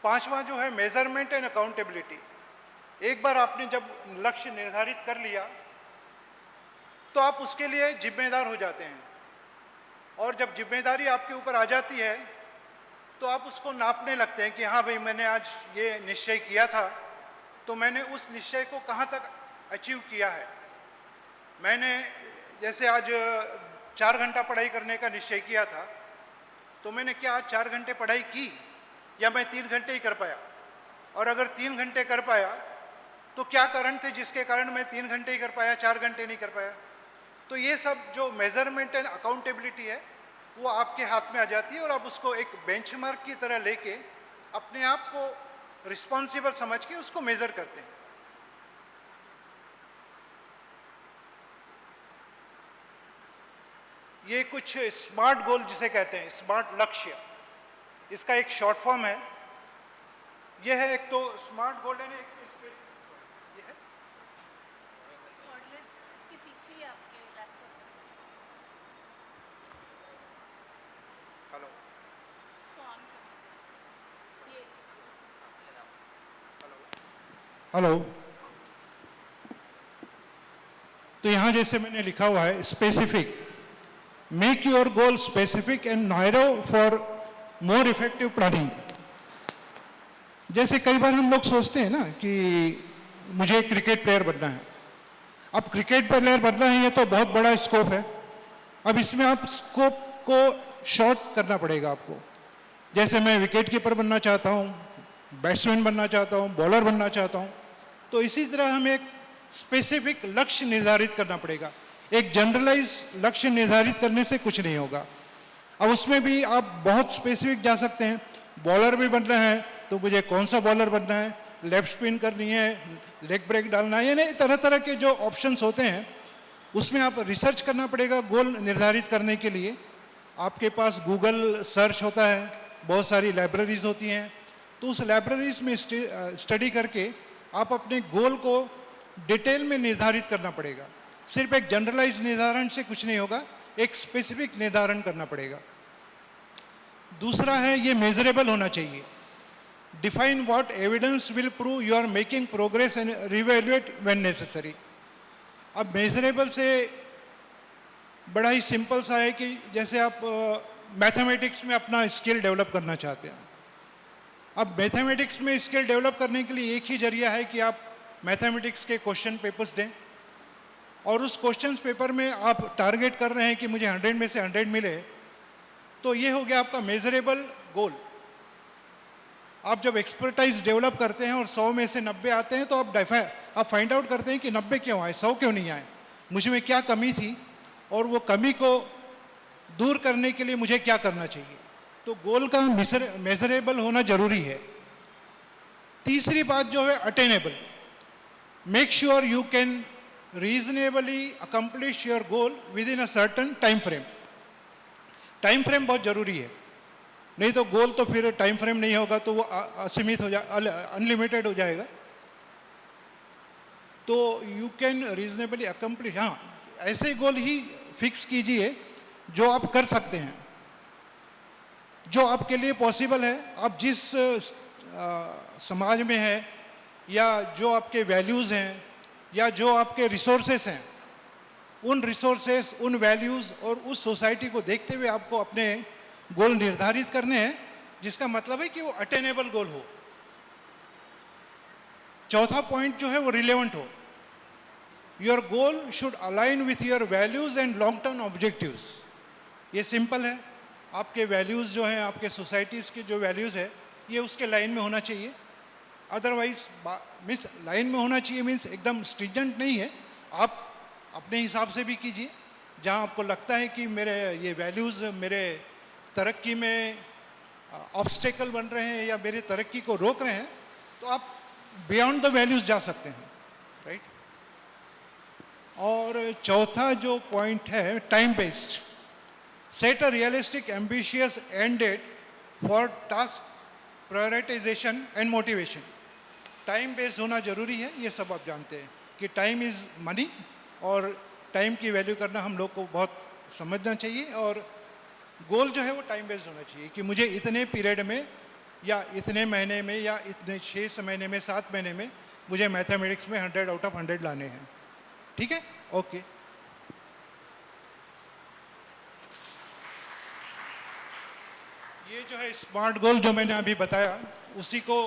पांचवा जो है मेजरमेंट एंड अकाउंटेबिलिटी। एक बार आपने जब लक्ष्य निर्धारित कर लिया तो आप उसके लिए जिम्मेदार हो जाते हैं, और जब जिम्मेदारी आपके ऊपर आ जाती है तो आप उसको नापने लगते हैं कि हाँ भाई, मैंने आज ये निश्चय किया था तो मैंने उस निश्चय को कहाँ तक अचीव किया है। मैंने जैसे आज 4 घंटा पढ़ाई करने का निश्चय किया था, तो मैंने क्या आज 4 घंटे पढ़ाई की, या मैं 3 घंटे ही कर पाया? और अगर 3 घंटे कर पाया तो क्या कारण थे जिसके कारण मैं 3 घंटे ही कर पाया, 4 घंटे नहीं कर पाया? तो ये सब जो मेजरमेंट एंड अकाउंटेबिलिटी है वो आपके हाथ में आ जाती है, और आप उसको एक बेंचमार्क की तरह लेके अपने आप को रिस्पॉन्सिबल समझ के उसको मेजर करते हैं। ये कुछ स्मार्ट गोल जिसे कहते हैं, स्मार्ट लक्ष्य, इसका एक शॉर्ट फॉर्म है। ये है एक तो स्मार्ट गोल है, एक तो स्पेसिफिक। ये है इसके पीछे ही आपके लैपटॉप। हेलो इसको ऑन करो। ये हेलो। तो यहां जैसे मैंने लिखा हुआ है specific, make your goal specific and narrow for more effective planning. जैसे कई बार हम लोग सोचते हैं ना कि मुझे क्रिकेट प्लेयर बनना है। अब क्रिकेट प्लेयर बनना है, ये तो बहुत बड़ा स्कोप है। अब इसमें आप स्कोप को शॉर्ट करना पड़ेगा आपको। जैसे मैं विकेट कीपर बनना चाहता हूँ, बैट्समैन बनना चाहता हूँ, बॉलर बनना चाहता हूँ, तो इसी तरह हमें एक स्पेसिफिक लक्ष्य निर्धारित करना पड़ेगा। एक जनरलाइज लक्ष्य निर्धारित करने से कुछ नहीं होगा। अब उसमें भी आप बहुत स्पेसिफिक जा सकते हैं। बॉलर भी बनना है तो मुझे कौन सा बॉलर बनना है, लेफ्ट स्पिन करनी है, लेग ब्रेक डालना है, यानी तरह तरह के जो ऑप्शंस होते हैं उसमें आप रिसर्च करना पड़ेगा गोल निर्धारित करने के लिए। आपके पास गूगल सर्च होता है, बहुत सारी लाइब्रेरीज होती हैं, तो उस लाइब्रेरीज में स्टडी करके आप अपने गोल को डिटेल में निर्धारित करना पड़ेगा। सिर्फ एक जनरलाइज निर्धारण से कुछ नहीं होगा, एक स्पेसिफिक निर्धारण करना पड़ेगा। दूसरा है ये मेजरेबल होना चाहिए। Define what evidence will prove you are making progress and reevaluate when necessary. अब मेजरेबल से बड़ा ही सिंपल सा है कि जैसे आप मैथमेटिक्स में अपना स्किल डेवलप करना चाहते हैं। अब मैथमेटिक्स में स्किल डेवलप करने के लिए एक ही जरिया है कि आप मैथमेटिक्स के क्वेश्चन पेपर्स दें, और उस क्वेश्चन पेपर में आप टारगेट कर रहे हैं कि मुझे 100 में से 100 मिले, तो ये हो गया आपका मेजरेबल गोल। आप जब एक्सपर्टाइज डेवलप करते हैं और 100 में से 90 आते हैं तो आप फाइंड आउट करते हैं कि 90 क्यों आए, 100 क्यों नहीं आए, मुझ में क्या कमी थी, और वो कमी को दूर करने के लिए मुझे क्या करना चाहिए। तो गोल का मेजरेबल होना जरूरी है। तीसरी बात जो है attainable. Make sure you can reasonably accomplish your goal with in a certain time frame. Time frame बहुत जरूरी है, नहीं तो गोल तो फिर टाइम फ्रेम नहीं होगा तो वो असीमित हो अनलिमिटेड हो जाएगा। तो यू कैन रीजनेबली अकम्प्लिश, हाँ, ऐसे गोल ही फिक्स कीजिए जो आप कर सकते हैं, जो आपके लिए पॉसिबल है। आप जिस समाज में हैं, या जो आपके वैल्यूज़ हैं, या जो आपके रिसोर्सेस हैं, उन रिसोर्सेस, उन वैल्यूज़ और उस सोसाइटी को देखते हुए आपको अपने गोल निर्धारित करने हैं, जिसका मतलब है कि वो अटेनेबल गोल हो। चौथा पॉइंट जो है वो रिलेवेंट हो। Your goal should align with your values and long term objectives. ये सिंपल है, आपके वैल्यूज़ जो हैं, आपके सोसाइटीज़ के जो वैल्यूज़ है, ये उसके लाइन में होना चाहिए। अदरवाइज मीन्स लाइन में होना चाहिए मीन्स एकदम स्ट्रिजेंट नहीं है, आप अपने हिसाब से भी कीजिए। जहाँ आपको लगता है कि मेरे ये वैल्यूज़ मेरे तरक्की में ऑब्स्टेकल बन रहे हैं या मेरी तरक्की को रोक रहे हैं, तो आप बियॉन्ड द वैल्यूज़ जा सकते हैं, राइट। और चौथा जो पॉइंट है time based. Set a realistic ambitious end date for task prioritisation and motivation. Time based होना जरूरी है, ये सब आप जानते हैं कि टाइम इज़ मनी, और टाइम की वैल्यू करना हम लोग को बहुत समझना चाहिए। और गोल जो है वो टाइम बेस्ड होना चाहिए कि मुझे इतने पीरियड में या इतने महीने में या इतने 6 महीने में 7 महीने में मुझे मैथमेटिक्स में 100 आउट ऑफ 100 लाने हैं। ठीक है, ओके। ये जो है स्मार्ट गोल जो मैंने अभी बताया, उसी को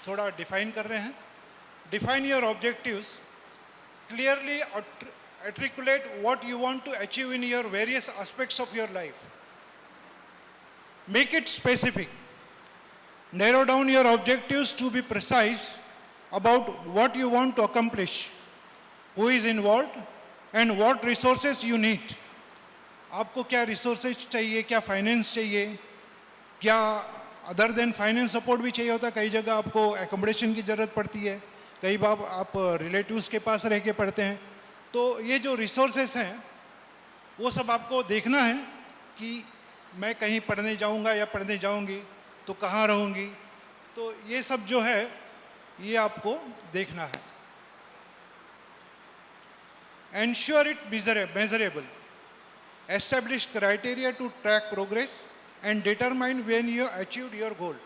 थोड़ा डिफाइन कर रहे हैं। Define your objectives, clearly articulate what you want to achieve in your various aspects of your life. Make it specific. Narrow down your objectives to be precise about what you want to accomplish, who is involved, and what resources you need. आपको क्या resources चाहिए, क्या finance चाहिए, क्या other than finance support भी चाहिए होता है। कई जगह आपको एकोमोडेशन की ज़रूरत पड़ती है, कई बार आप रिलेटिव्स के पास रह के पढ़ते हैं। तो ये जो रिसोर्सेस हैं वो सब आपको देखना है कि मैं कहीं पढ़ने जाऊंगा या पढ़ने जाऊंगी तो कहाँ रहूंगी। तो ये सब जो है ये आपको देखना है। Ensure it measurable, establish criteria to track progress and determine when you achieved your goal.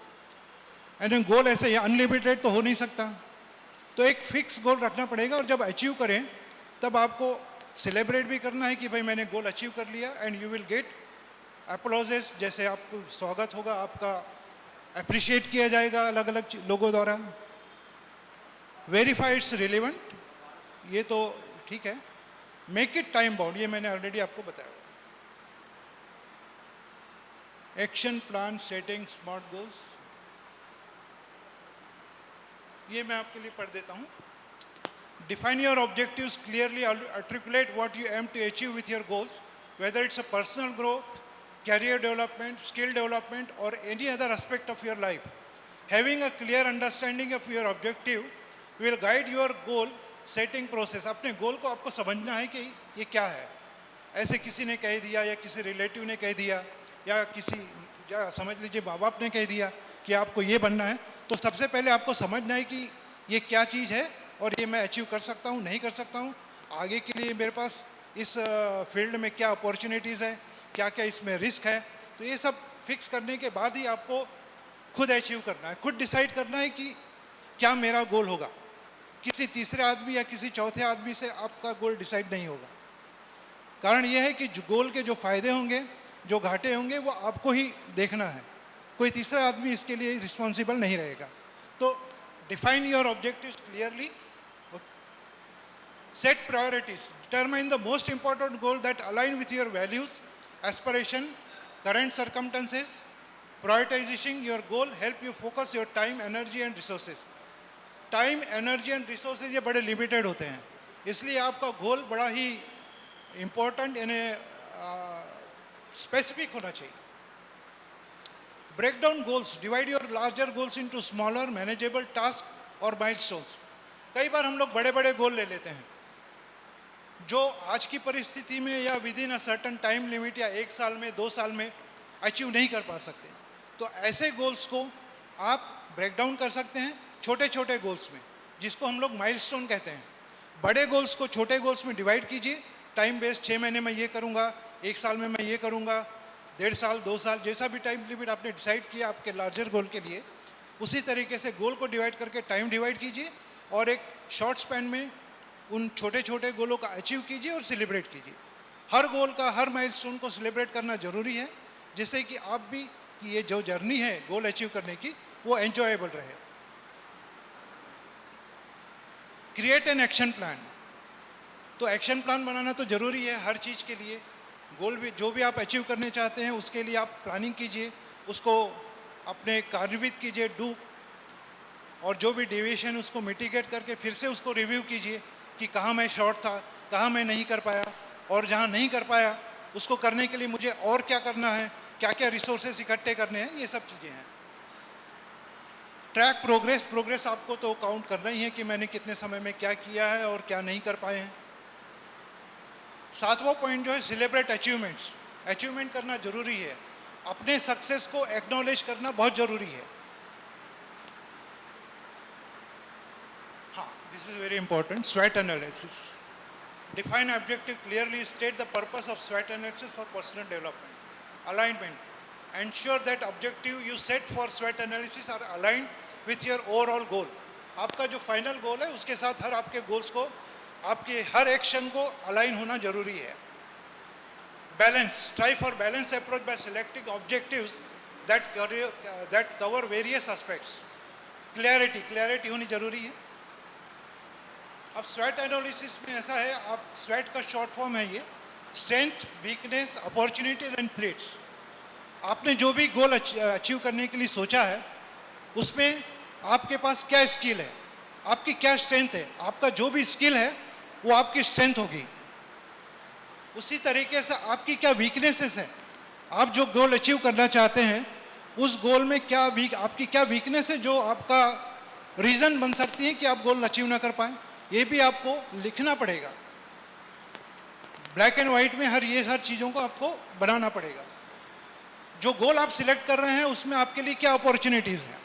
And goal ऐसे अनलिमिटेड तो हो नहीं सकता, तो एक फिक्स गोल रखना पड़ेगा और जब अचीव करें तब आपको सेलिब्रेट भी करना है कि भाई मैंने गोल अचीव कर लिया। एंड यू विल गेट अप्लॉजेस, जैसे आपको स्वागत होगा, आपका अप्रिशिएट किया जाएगा अलग अलग लोगों द्वारा। वेरीफाई इट्स रिलेवेंट, ये तो ठीक है। मेक इट टाइम बाउंड, ये मैंने ऑलरेडी आपको बताया। Action plan setting smart goals, ये मैं आपके लिए पढ़ देता हूँ। Define your objectives clearly, articulate what you aim to achieve with your goals, whether it's a personal growth, career development, skill development, or any other aspect of your life. Having a clear understanding of your objective will guide your goal setting process. अपने गोल को आपको समझना है कि ये क्या है। ऐसे किसी ने कह दिया या किसी रिलेटिव ने कह दिया या किसी समझ लीजिए माँ बाप ने कह दिया कि आपको ये बनना है, तो सबसे पहले आपको समझना है कि ये क्या चीज़ है और ये मैं अचीव कर सकता हूँ, नहीं कर सकता हूँ, आगे के लिए मेरे पास इस फील्ड में क्या अपॉर्चुनिटीज़ है, क्या क्या इसमें रिस्क है। तो ये सब फिक्स करने के बाद ही आपको खुद अचीव करना है, खुद डिसाइड करना है कि क्या मेरा गोल होगा। किसी तीसरे आदमी या किसी चौथे आदमी से आपका गोल डिसाइड नहीं होगा। कारण यह है कि जो गोल के जो फ़ायदे होंगे, जो घाटे होंगे, वो आपको ही देखना है, कोई तीसरा आदमी इसके लिए रिस्पॉन्सिबल नहीं रहेगा। तो define your objectives clearly, set priorities, determine the most important goal that align with your values, aspiration, current circumstances. Prioritizing your goal help you focus your time, energy and resources. Time, energy and resources ये बड़े limited होते हैं, इसलिए आपका गोल बड़ा ही important यानी specific होना चाहिए। Break down goals, divide your larger goals into smaller manageable task और माइलस्टोन्स। कई बार हम लोग बड़े बड़े गोल ले लेते हैं जो आज की परिस्थिति में या with in a certain time limit या 1 साल में 2 साल में अचीव नहीं कर पा सकते। तो ऐसे गोल्स को आप ब्रेक डाउन कर सकते हैं छोटे छोटे गोल्स में, जिसको हम लोग माइलस्टोन कहते हैं। बड़े गोल्स को छोटे गोल्स में डिवाइड कीजिए, टाइम बेस्ड, 6 महीने में ये करूँगा, 1 साल में मैं ये करूँगा, 1.5 साल 2 साल, जैसा भी टाइम लिमिट आपने डिसाइड किया आपके लार्जर गोल के लिए, उसी तरीके से गोल को डिवाइड करके टाइम डिवाइड कीजिए और एक शॉर्ट स्पैन में उन छोटे छोटे गोलों का अचीव कीजिए और सेलिब्रेट कीजिए। हर गोल का, हर माइलस्टोन को सेलिब्रेट करना ज़रूरी है, जिससे कि आप भी कि ये जो जर्नी है गोल अचीव करने की वो एंजॉयबल रहे। क्रिएट एन एक्शन प्लान, तो एक्शन प्लान बनाना तो ज़रूरी है हर चीज़ के लिए। गोल भी जो भी आप अचीव करने चाहते हैं उसके लिए आप प्लानिंग कीजिए, उसको अपने कार्यान्वित कीजिए, डू, और जो भी डेविएशन उसको मिटिगेट करके फिर से उसको रिव्यू कीजिए कि कहाँ मैं शॉर्ट था, कहाँ मैं नहीं कर पाया, और जहाँ नहीं कर पाया उसको करने के लिए मुझे और क्या करना है, क्या क्या रिसोर्सेज इकट्ठे करने हैं, ये सब चीज़ें हैं। ट्रैक प्रोग्रेस, प्रोग्रेस आपको तो काउंट करना ही है कि मैंने कितने समय में क्या किया है और क्या नहीं कर पाए हैं। 7वां पॉइंट जो है सेलिब्रेट अचीवमेंट्स, अचीवमेंट करना ज़रूरी है, अपने सक्सेस को एक्नॉलेज करना बहुत ज़रूरी है। हाँ, this is very important. स्वैट analysis, define objective clearly, state the purpose of स्वैट analysis for personal development. Alignment, ensure that objective you set for SWOT analysis are aligned with your overall goal. आपका जो final goal है उसके साथ हर आपके goals को, आपके हर action को align होना जरूरी है. Balance, try for balance approach by selecting objectives that cover various aspects. Clarity होनी जरूरी है. अब SWOT एनालिसिस में ऐसा है, आप SWOT का शॉर्ट फॉर्म है ये, strength, weakness, opportunities and threats. आपने जो भी गोल अचीव करने के लिए सोचा है उसमें आपके पास क्या स्किल है, आपकी क्या स्ट्रेंथ है. आपका जो भी स्किल है वो आपकी स्ट्रेंथ होगी. उसी तरीके से आपकी क्या वीकनेसेस है, आप जो गोल अचीव करना चाहते हैं उस गोल में आपकी क्या वीकनेस है जो आपका रीज़न बन सकती है कि आप गोल अचीव ना कर पाएँ. ये भी आपको लिखना पड़ेगा. ब्लैक एंड वाइट में हर चीज़ों को आपको बनाना पड़ेगा. जो गोल आप सिलेक्ट कर रहे हैं उसमें आपके लिए क्या अपॉर्चुनिटीज़ हैं.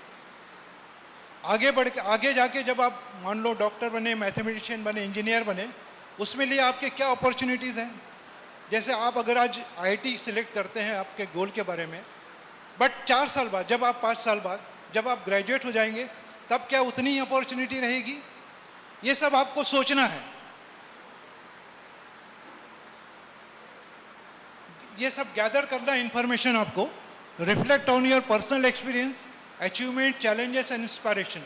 आगे जाके जब आप मान लो डॉक्टर बने, मैथमेटिशियन बने, इंजीनियर बने, उसमें लिए आपके क्या अपॉर्चुनिटीज़ हैं. जैसे आप अगर आज आईआईटी सिलेक्ट करते हैं आपके गोल के बारे में, बट 4 साल बाद, जब आप 5 साल बाद जब आप ग्रेजुएट हो जाएंगे तब क्या उतनी ही अपॉर्चुनिटी रहेगी. ये सब आपको सोचना है. ये सब गैदर करना इंफॉर्मेशन आपको. Reflect on your personal experience, achievement, challenges and inspiration.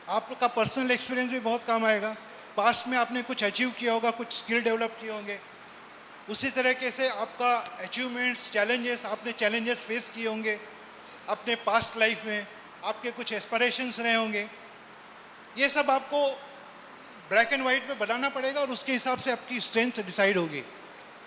आपका पर्सनल एक्सपीरियंस भी बहुत काम आएगा. पास्ट में आपने कुछ अचीव किया होगा, कुछ स्किल डेवलप किए होंगे. उसी तरीके से आपका अचीवमेंट्स, चैलेंजेस, आपने चैलेंजेस फेस किए होंगे अपने पास्ट लाइफ में, आपके कुछ एस्पिरेशंस रहे होंगे. ये सब आपको ब्लैक एंड वाइट में बनाना पड़ेगा और उसके हिसाब से आपकी स्ट्रेंथ डिसाइड होगी.